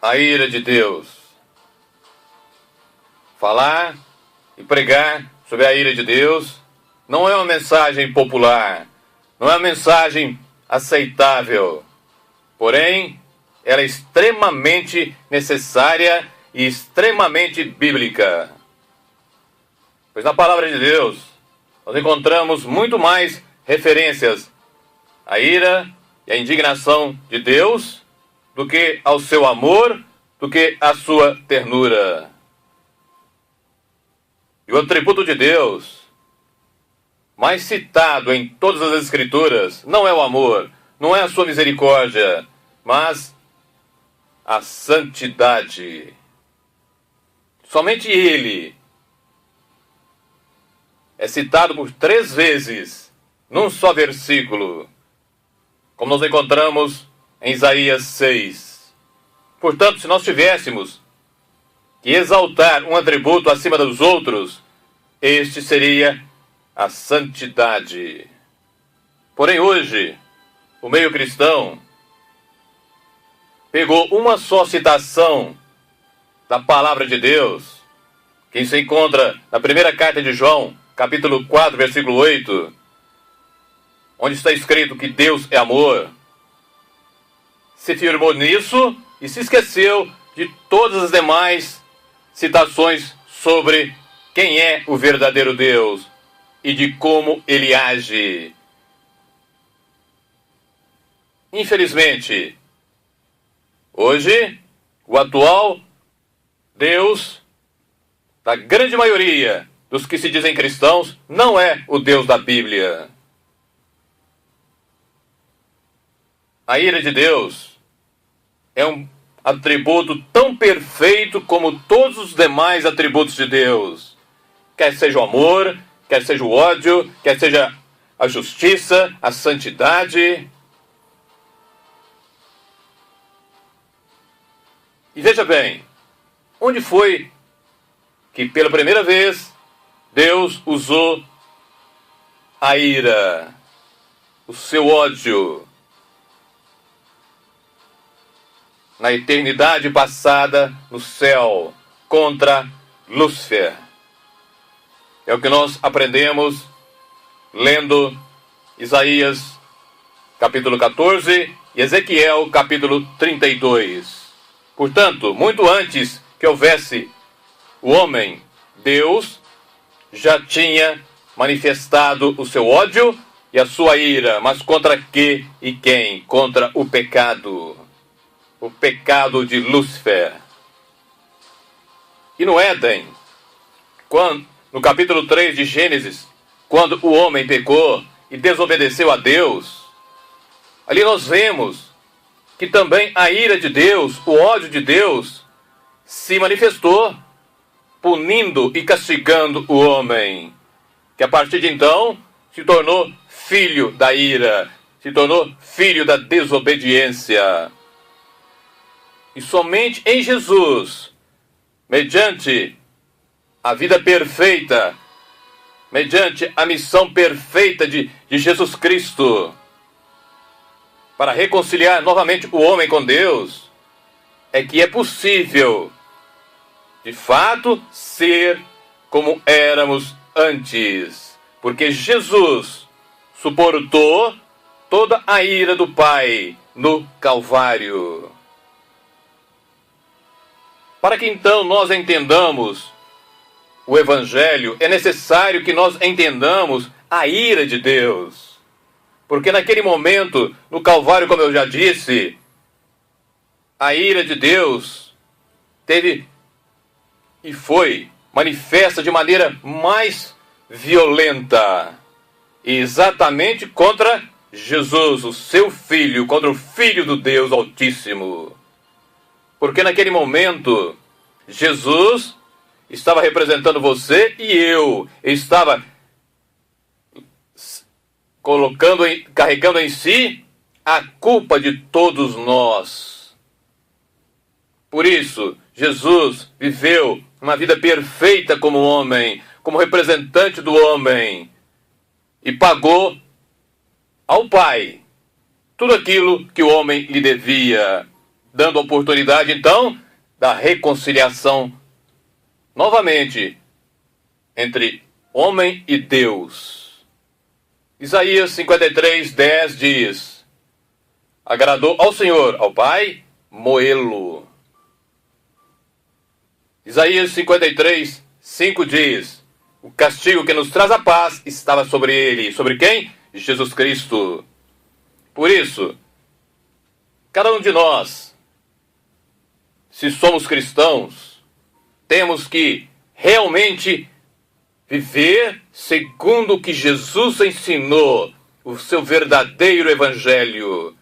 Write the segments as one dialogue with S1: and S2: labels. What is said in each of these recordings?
S1: a ira de Deus. Falar e pregar sobre a ira de Deus não é uma mensagem popular, não é uma mensagem aceitável. Porém, ela é extremamente necessária e extremamente bíblica. Pois na palavra de Deus, nós encontramos muito mais referências à ira e à indignação de Deus do que ao seu amor, do que à sua ternura. E o atributo de Deus mais citado em todas as Escrituras não é o amor, não é a sua misericórdia, mas a santidade. Somente Ele é citado por 3 vezes num só versículo, como nós encontramos em Isaías 6. Portanto, se nós tivéssemos que exaltar um atributo acima dos outros, este seria a santidade. Porém, hoje, o meio cristão pegou uma só citação da palavra de Deus, que se encontra na primeira carta de João, capítulo 4, versículo 8, onde está escrito que Deus é amor, se firmou nisso e se esqueceu de todas as demais citações sobre quem é o verdadeiro Deus e de como ele age. Infelizmente, hoje, o atual Deus da grande maioria dos que se dizem cristãos não é o Deus da Bíblia. A ira de Deus é um atributo tão perfeito como todos os demais atributos de Deus. Quer seja o amor, quer seja o ódio, quer seja a justiça, a santidade. E veja bem, onde foi que pela primeira vez Deus usou a ira, o seu ódio? Na eternidade passada no céu, contra Lúcifer. É o que nós aprendemos lendo Isaías capítulo 14 e Ezequiel capítulo 32. Portanto, muito antes que houvesse o homem, Deus já tinha manifestado o seu ódio e a sua ira. Mas contra que e quem? Contra o pecado. O pecado de Lúcifer. E no Éden, no capítulo 3 de Gênesis, quando o homem pecou e desobedeceu a Deus, ali nós vemos que também a ira de Deus, o ódio de Deus, se manifestou, punindo e castigando o homem, que a partir de então se tornou filho da ira, se tornou filho da desobediência. E somente em Jesus, mediante a vida perfeita, mediante a missão perfeita de Jesus Cristo, para reconciliar novamente o homem com Deus, é que é possível, de fato, ser como éramos antes. Porque Jesus suportou toda a ira do Pai no Calvário. Para que então nós entendamos o Evangelho, é necessário que nós entendamos a ira de Deus. Porque naquele momento, no Calvário, como eu já disse, a ira de Deus teve e foi manifesta de maneira mais violenta. Exatamente contra Jesus, o seu Filho, contra o Filho do Deus Altíssimo. Porque naquele momento, Jesus estava representando você e eu. Estava carregando em si a culpa de todos nós. Por isso, Jesus viveu uma vida perfeita como homem, como representante do homem, e pagou ao Pai tudo aquilo que o homem lhe devia. dando oportunidade, então, da reconciliação novamente entre homem e Deus. Isaías 53:10 diz: agradou ao Senhor, ao Pai, moê-lo. Isaías 53:5 diz: o castigo que nos traz a paz estava sobre ele. Sobre quem? Jesus Cristo. Por isso, cada um de nós, se somos cristãos, temos que realmente viver segundo o que Jesus ensinou, o seu verdadeiro evangelho,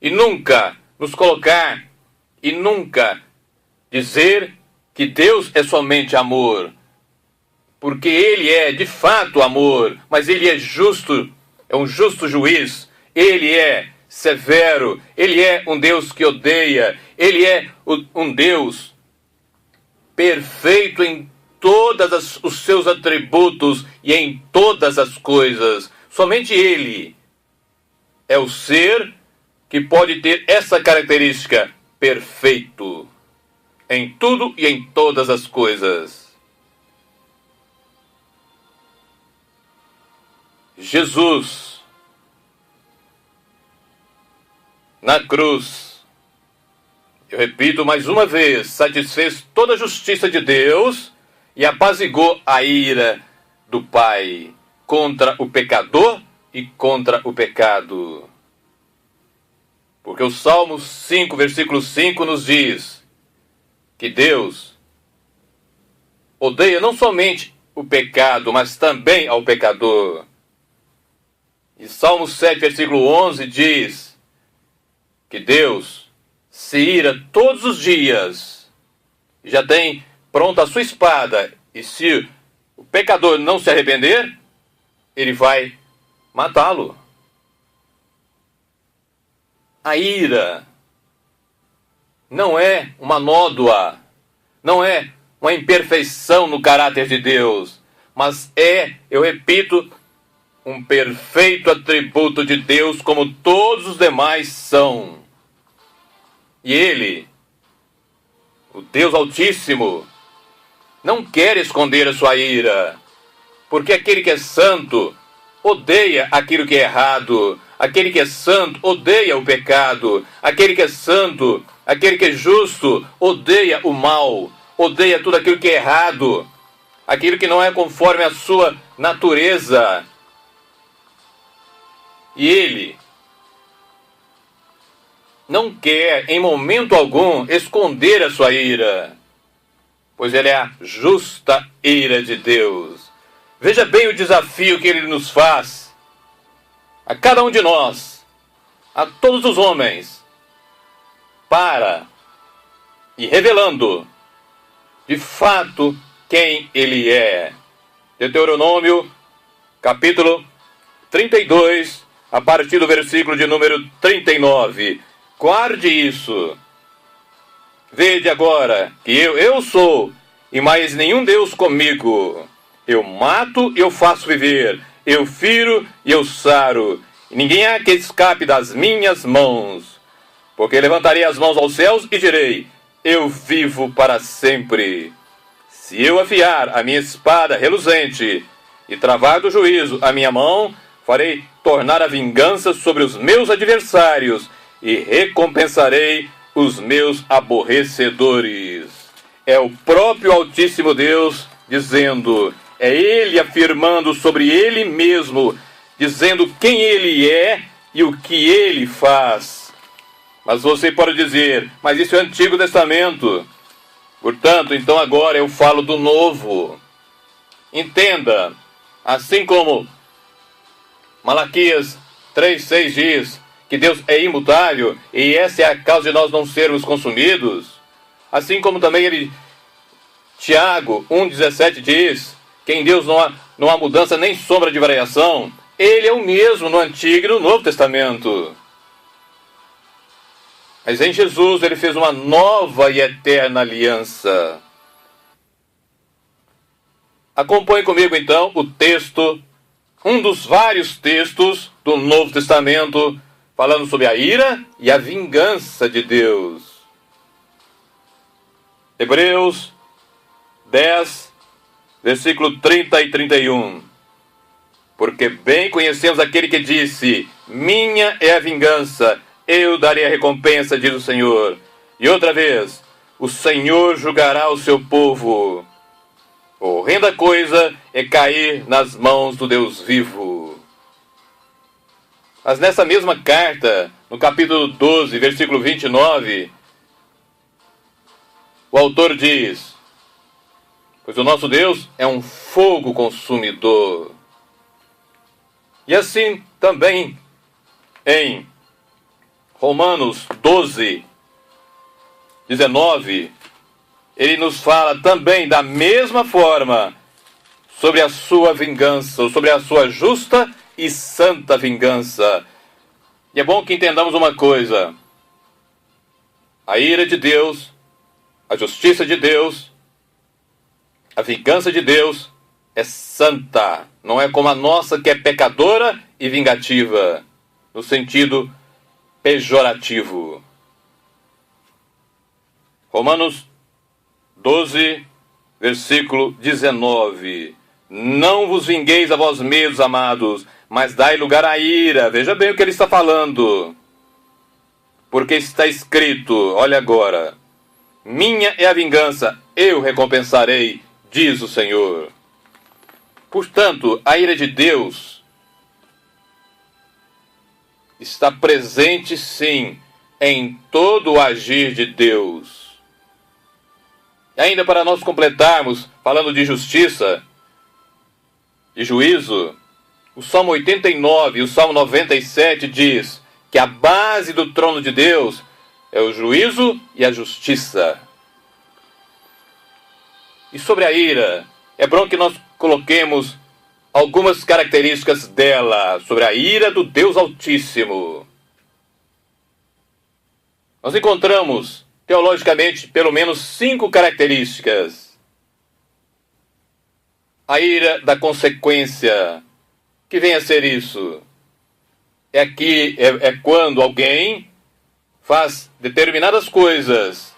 S1: e nunca nos colocar e nunca dizer que Deus é somente amor, porque Ele é de fato amor, mas Ele é justo, é um justo juiz, Ele é severo, Ele é um Deus que odeia, Ele é um Deus perfeito em todos os seus atributos e em todas as coisas. Somente Ele é o ser que pode ter essa característica: perfeito em tudo e em todas as coisas. Jesus, na cruz, eu repito mais uma vez, satisfez toda a justiça de Deus e apaziguou a ira do Pai contra o pecador e contra o pecado. Porque o Salmo 5, versículo 5 nos diz que Deus odeia não somente o pecado, mas também ao pecador. E Salmo 7, versículo 11 diz que Deus se ira todos os dias, já tem pronta a sua espada, e se o pecador não se arrepender, ele vai matá-lo. A ira não é uma nódoa, não é uma imperfeição no caráter de Deus, mas é, eu repito, um perfeito atributo de Deus, como todos os demais são. E Ele, o Deus Altíssimo, não quer esconder a sua ira, porque aquele que é santo odeia aquilo que é errado, aquele que é santo odeia o pecado, aquele que é santo, aquele que é justo odeia o mal, odeia tudo aquilo que é errado, aquilo que não é conforme a sua natureza. E Ele não quer em momento algum esconder a sua ira, pois Ele é a justa ira de Deus. Veja bem o desafio que Ele nos faz, a cada um de nós, a todos os homens, para e revelando de fato quem Ele é. Deuteronômio, capítulo 32, a partir do versículo de número 39. Guarde isso. Vede agora que eu sou, e mais nenhum Deus comigo. Eu mato e eu faço viver, eu firo e eu saro, e ninguém há que escape das minhas mãos. Porque levantarei as mãos aos céus e direi: eu vivo para sempre. Se eu afiar a minha espada reluzente e travar do juízo a minha mão, farei tornar a vingança sobre os meus adversários e recompensarei os meus aborrecedores. É o próprio Altíssimo Deus dizendo, é Ele afirmando sobre Ele mesmo, dizendo quem Ele é e o que Ele faz. Mas você pode dizer, mas isso é o Antigo Testamento. Portanto, então agora eu falo do Novo. Entenda, assim como Malaquias 3:6 diz que Deus é imutável, e essa é a causa de nós não sermos consumidos, assim como também Tiago 1:17 diz que em Deus não há mudança nem sombra de variação. Ele é o mesmo no Antigo e no Novo Testamento. Mas em Jesus Ele fez uma nova e eterna aliança. Acompanhe comigo então o texto, um dos vários textos do Novo Testamento, falando sobre a ira e a vingança de Deus. Hebreus 10, versículo 30 e 31. Porque bem conhecemos aquele que disse: minha é a vingança, eu darei a recompensa, diz o Senhor. E outra vez, o Senhor julgará o seu povo. Horrenda coisa é cair nas mãos do Deus vivo. Mas nessa mesma carta, no capítulo 12, versículo 29, o autor diz: pois o nosso Deus é um fogo consumidor. E assim também em Romanos 12, 19, ele nos fala também da mesma forma sobre a sua vingança, ou sobre a sua justa e santa vingança. E é bom que entendamos uma coisa: a ira de Deus, a justiça de Deus, a vingança de Deus é santa. Não é como a nossa, que é pecadora e vingativa, no sentido pejorativo. Romanos 12, versículo 19. Não vos vingueis a vós mesmos, amados, mas dai lugar à ira. Veja bem o que ele está falando. Porque está escrito, olha agora: minha é a vingança, eu recompensarei, diz o Senhor. Portanto, a ira de Deus está presente, sim, em todo o agir de Deus. E ainda para nós completarmos, falando de justiça e juízo, o Salmo 89 e o Salmo 97 diz que a base do trono de Deus é o juízo e a justiça. E sobre a ira, é bom que nós coloquemos algumas características dela, sobre a ira do Deus Altíssimo. Nós encontramos, teologicamente, pelo menos 5 características. A ira da consequência. Que vem a ser isso? É quando alguém faz determinadas coisas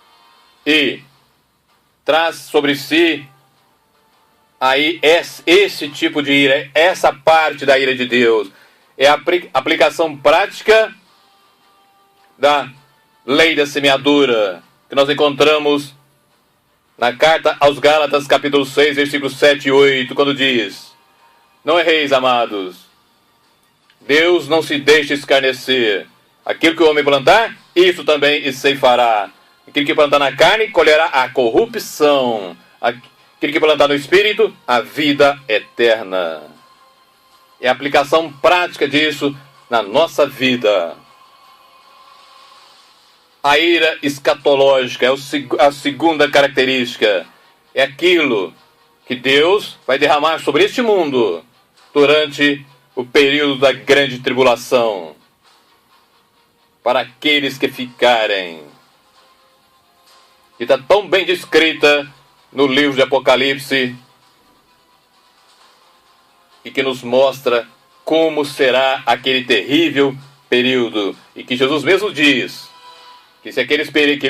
S1: e traz sobre si aí esse tipo de ira, essa parte da ira de Deus. É a aplicação prática da lei da semeadura, que nós encontramos na carta aos Gálatas, capítulo 6, versículos 7 e 8, quando diz: não erreis, amados, Deus não se deixa escarnecer. Aquilo que o homem plantar, isso também ceifará. Aquilo que plantar na carne, colherá a corrupção. Aquele que plantar no Espírito, a vida eterna. É a aplicação prática disso na nossa vida. A ira escatológica é a segunda característica. É aquilo que Deus vai derramar sobre este mundo durante o período da grande tribulação, para aqueles que ficarem. E está tão bem descrita no livro de Apocalipse, e que nos mostra como será aquele terrível período, e que Jesus mesmo diz que se aquele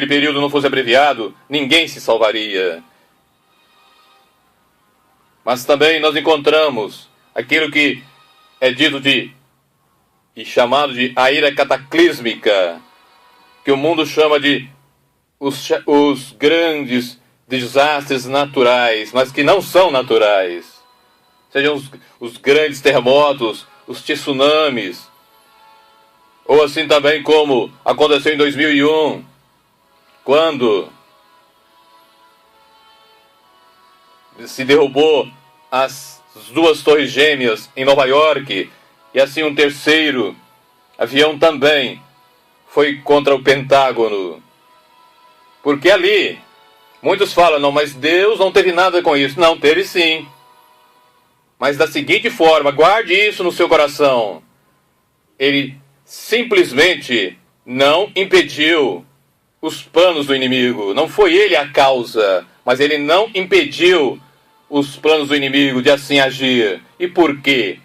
S1: período não fosse abreviado, ninguém se salvaria. Mas também nós encontramos aquilo que é dito e chamado de a ira cataclísmica, que o mundo chama de os grandes desastres naturais, mas que não são naturais. Sejam os grandes terremotos, os tsunamis, ou assim também como aconteceu em 2001, quando se derrubou as 2 torres gêmeas em Nova York, e assim um terceiro avião também foi contra o Pentágono. Porque ali, muitos falam: não, mas Deus não teve nada com isso. Não, teve sim. Mas da seguinte forma, guarde isso no seu coração: ele simplesmente não impediu os planos do inimigo. Não foi ele a causa, mas ele não impediu os planos do inimigo de assim agir. E por quê?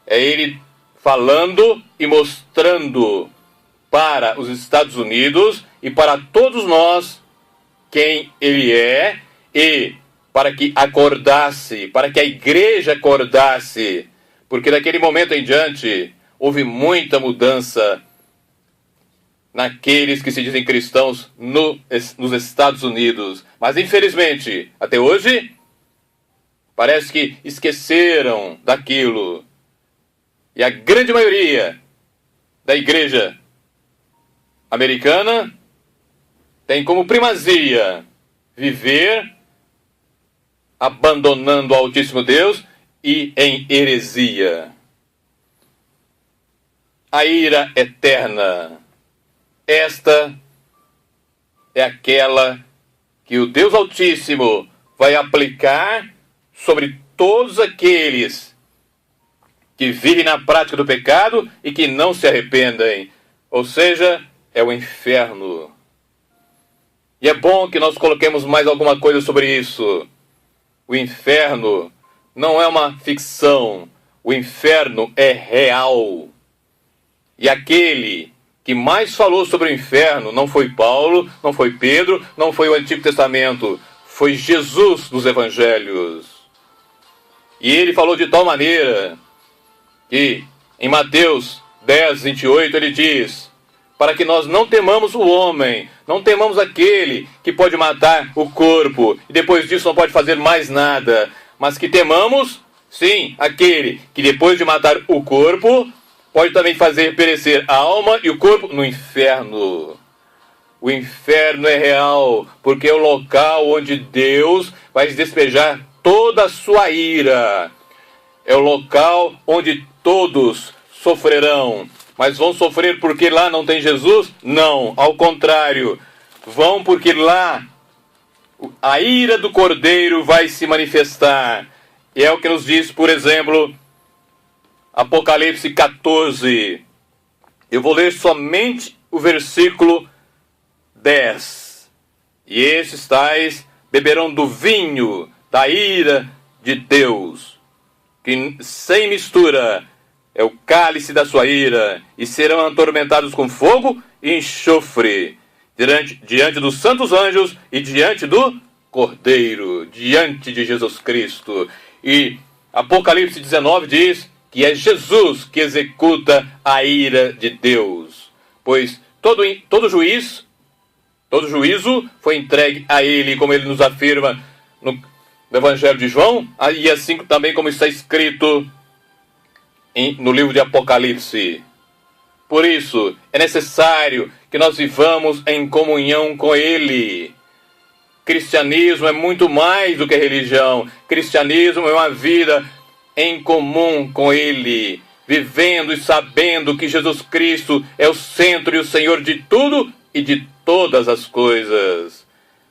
S1: É ele falando e mostrando para os Estados Unidos e para todos nós quem ele é e para que acordasse, para que a igreja acordasse, porque daquele momento em diante houve muita mudança naqueles que se dizem cristãos nos Estados Unidos. Mas infelizmente, até hoje, parece que esqueceram daquilo. E a grande maioria da igreja americana tem como primazia viver abandonando o Altíssimo Deus e em heresia. A ira eterna, esta é aquela que o Deus Altíssimo vai aplicar sobre todos aqueles que vivem na prática do pecado e que não se arrependem. Ou seja, é o inferno. E é bom que nós coloquemos mais alguma coisa sobre isso. O inferno não é uma ficção. O inferno é real. E aquele que mais falou sobre o inferno não foi Paulo, não foi Pedro, não foi o Antigo Testamento. Foi Jesus nos Evangelhos. E ele falou de tal maneira que em Mateus 10, 28 ele diz: para que nós não temamos o homem, não temamos aquele que pode matar o corpo e depois disso não pode fazer mais nada, mas que temamos, sim, aquele que depois de matar o corpo pode também fazer perecer a alma e o corpo no inferno. O inferno é real, porque é o local onde Deus vai despejar toda a sua ira. É o local onde todos sofrerão. Mas vão sofrer porque lá não tem Jesus? Não, ao contrário. Vão porque lá a ira do Cordeiro vai se manifestar. E é o que nos diz, por exemplo, Apocalipse 14. Eu vou ler somente o versículo 10. E esses tais beberão do vinho da ira de Deus, que sem mistura é o cálice da sua ira, e serão atormentados com fogo e enxofre, diante dos santos anjos e diante do Cordeiro, diante de Jesus Cristo. E Apocalipse 19 diz que é Jesus que executa a ira de Deus, pois todo juízo foi entregue a ele, como ele nos afirma no Evangelho de João, e assim também como está escrito no livro de Apocalipse. Por isso, é necessário que nós vivamos em comunhão com Ele. Cristianismo é muito mais do que religião. Cristianismo é uma vida em comum com Ele, vivendo e sabendo que Jesus Cristo é o centro e o Senhor de tudo e de todas as coisas.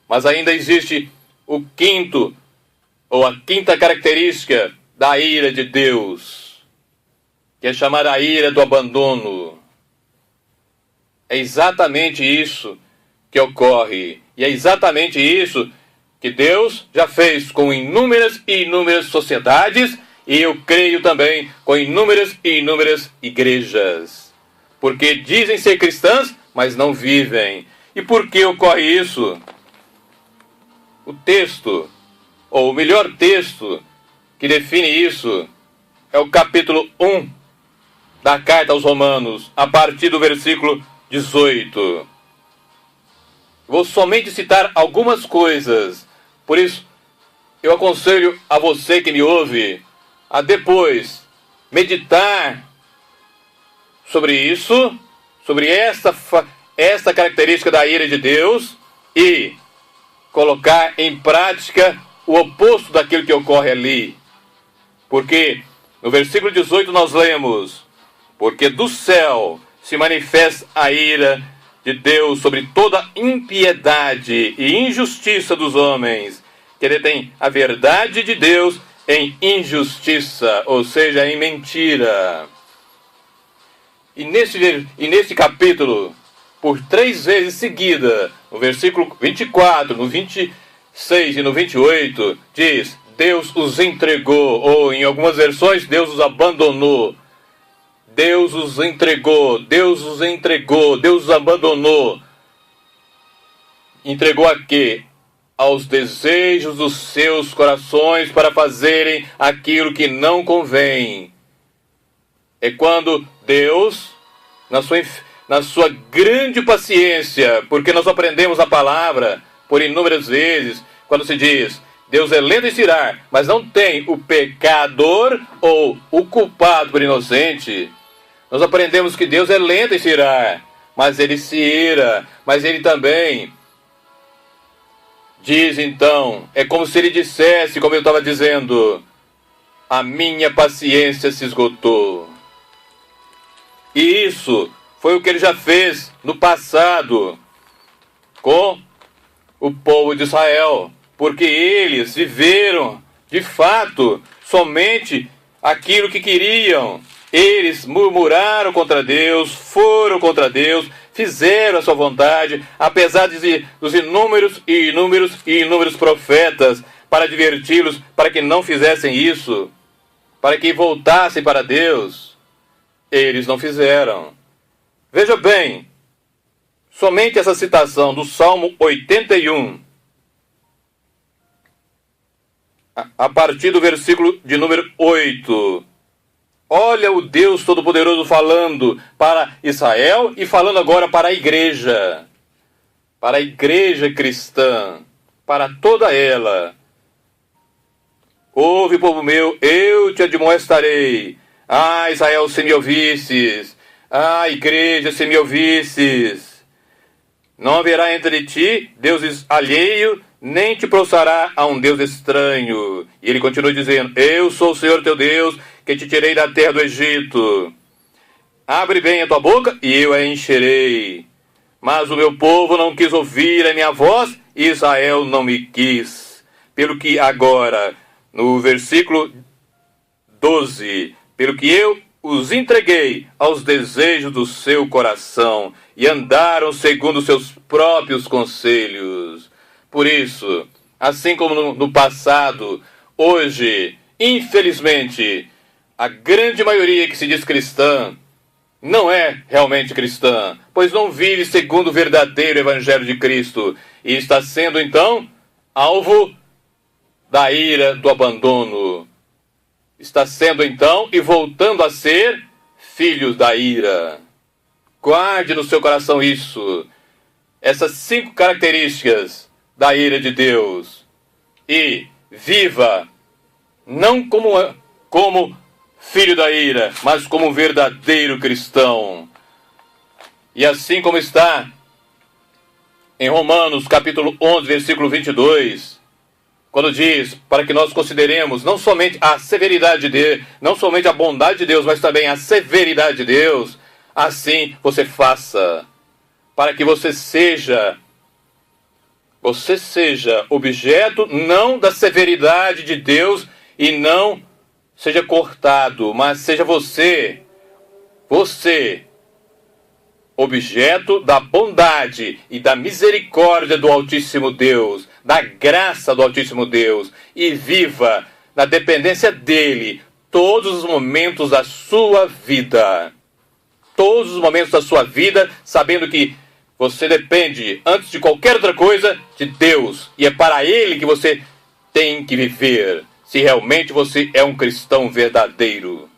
S1: Mas ainda existe a quinta característica da ira de Deus, que é chamada a ira do abandono. É exatamente isso que ocorre. E é exatamente isso que Deus já fez com inúmeras e inúmeras sociedades, e eu creio também com inúmeras e inúmeras igrejas. Porque dizem ser cristãs, mas não vivem. E por que ocorre isso? O texto, ou o melhor texto que define isso, é o capítulo 1 da carta aos Romanos, a partir do versículo 18. Vou somente citar algumas coisas, por isso eu aconselho a você que me ouve a depois meditar sobre isso, sobre esta característica da ira de Deus, e colocar em prática o oposto daquilo que ocorre ali. Porque no versículo 18 nós lemos: porque do céu se manifesta a ira de Deus sobre toda impiedade e injustiça dos homens, que detêm a verdade de Deus em injustiça, ou seja, em mentira. E nesse capítulo, por 3 vezes seguida, no versículo 24, no 26 e no 28, diz: Deus os entregou, ou em algumas versões, Deus os abandonou. Deus os entregou, Deus os entregou, Deus os abandonou. Entregou a quê? aos desejos dos seus corações para fazerem aquilo que não convém. É quando Deus, na sua grande paciência, porque nós aprendemos a palavra por inúmeras vezes, quando se diz, Deus é lento em se irar, mas não tem o pecador ou o culpado por inocente. Nós aprendemos que Deus é lento em se irar, mas ele se ira, mas ele também diz então, é como se ele dissesse, como eu estava dizendo, a minha paciência se esgotou. E isso foi o que ele já fez no passado com o povo de Israel, porque eles viveram, de fato, somente aquilo que queriam. Eles murmuraram contra Deus, foram contra Deus, fizeram a sua vontade, apesar dos inúmeros e inúmeros e inúmeros profetas para adverti-los, para que não fizessem isso, para que voltassem para Deus. Eles não fizeram. Veja bem, somente essa citação do Salmo 81, a partir do versículo de número 8. Olha o Deus Todo-Poderoso falando para Israel e falando agora para a igreja cristã, para toda ela. Ouve, povo meu, eu te admoestarei. Ah, Israel, se me ouvisses. Ah, igreja, se me ouvisses. Não haverá entre ti deuses alheio, nem te prostrará a um Deus estranho. E ele continua dizendo, eu sou o Senhor teu Deus, que te tirei da terra do Egito. Abre bem a tua boca, e eu a encherei. Mas o meu povo não quis ouvir a minha voz, e Israel não me quis. Pelo que agora, no versículo 12, pelo que eu os entreguei aos desejos do seu coração, e andaram segundo os seus próprios conselhos. Por isso, assim como no passado, hoje, infelizmente, a grande maioria que se diz cristã não é realmente cristã, pois não vive segundo o verdadeiro Evangelho de Cristo e está sendo, então, alvo da ira do abandono. Está sendo, então, e voltando a ser filhos da ira. Guarde no seu coração isso, essas 5 características da ira de Deus, e viva não como filho da ira, mas como um verdadeiro cristão. E assim como está em Romanos capítulo 11, versículo 22, quando diz para que nós consideremos não somente a severidade de Deus, não somente a bondade de Deus, mas também a severidade de Deus, assim você faça, para que você seja objeto não da severidade de Deus e não seja cortado, mas seja você objeto da bondade e da misericórdia do Altíssimo Deus, da graça do Altíssimo Deus, e viva na dependência dele todos os momentos da sua vida. Todos os momentos da sua vida, sabendo que você depende, antes de qualquer outra coisa, de Deus. E é para ele que você tem que viver, se realmente você é um cristão verdadeiro.